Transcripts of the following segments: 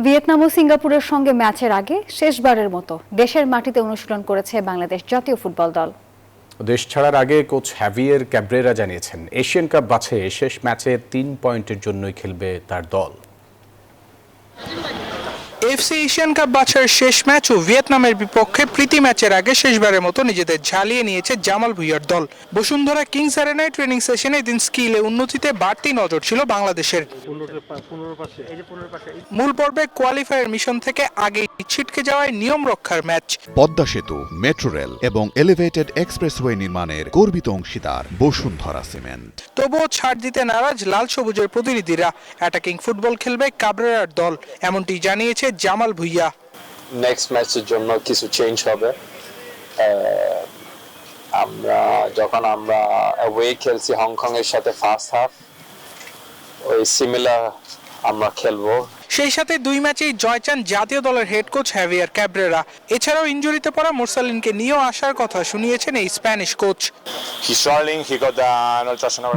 Vietnam ও সিঙ্গাপুরের সঙ্গে ম্যাচের আগে শেষবারের মতো দেশের মাটিতে অনুশীলন করেছে বাংলাদেশ জাতীয় ফুটবল দল। দেশ ছাড়ার আগে কোচ হ্যাভিয়ের ক্যাব্রেরা জানিয়েছেন, এশিয়ান কাপ বাছাইয়ে শেষ ম্যাচে 3 পয়েন্টের জন্যই খেলবে তার দল। এফসি এশিয়ান কাপ বাছাইয়ের শেষ ম্যাচ ও ভিয়েতনামের বিপক্ষে প্রীতি ম্যাচের আগে শেষবারের মতো নিজেদের ঝালিয়ে নিয়েছে জামাল ভুঁইয়ার দল। বসুন্ধরা কিংস অ্যারেনায় ট্রেনিং সেশনে এদিন স্কিলে উন্নতিতে বাড়তি নজর ছিল বাংলাদেশের। মূল পর্বে কোয়ালিফায়ার মিশন থেকে আগেই ছিটকে যাওয়ায় নিয়ম রক্ষার ম্যাচ। পদ্মা সেতু, মেট্রো রেল এবং এলিভেটেড এক্সপ্রেসওয়ে নির্মাণের গর্বিত অংশীদার বসুন্ধরা সিমেন্ট। তবুও ছাড় দিতে নারাজ লাল সবুজের প্রতিনিধিরা। অ্যাটাকিং ফুটবল খেলবে কাবরেরার দল, এমনটি জানিয়েছে জামাল ভুঁইয়া। নেক্সট ম্যাচের জন্য কিছু চেঞ্জ হবে। যখন আমরা অ্যাওয়ে খেলছি হংকং এর সাথে ফার্স্ট হাফ, ওই সিমিলার আমরা খেলবো। সেই সাথে 2 ম্যাচেই জয় চান জাতীয় দলের হেড কোচ হ্যাভিয়ার ক্যাব্রেরা। এছাড়াও ইনজুরিতে পড়া মোরসালিনকে নিয়েও আসার কথা শুনিয়েছেন এই স্প্যানিশ কোচ।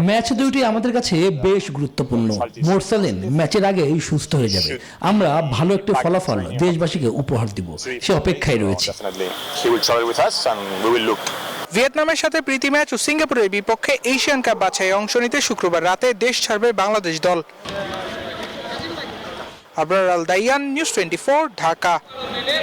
ম্যাচ দুটি আমাদের কাছে বেশ গুরুত্বপূর্ণ। মোরসালিন ম্যাচের আগেই সুস্থ হয়ে যাবে। আমরা ভালো একটি ফলাফল দেশবাসীকে উপহার দিব, সে অপেক্ষায় রয়েছে। ভিয়েতনামের সাথে প্রীতি ম্যাচ ও সিঙ্গাপুরের বিপক্ষে এশিয়ান কাপ বাছাইয়ে অংশ নিতে শুক্রবার রাতে দেশ ছাড়বে বাংলাদেশ দল। আবরার আল দাইয়ান, নিউজ 24, ঢাকা।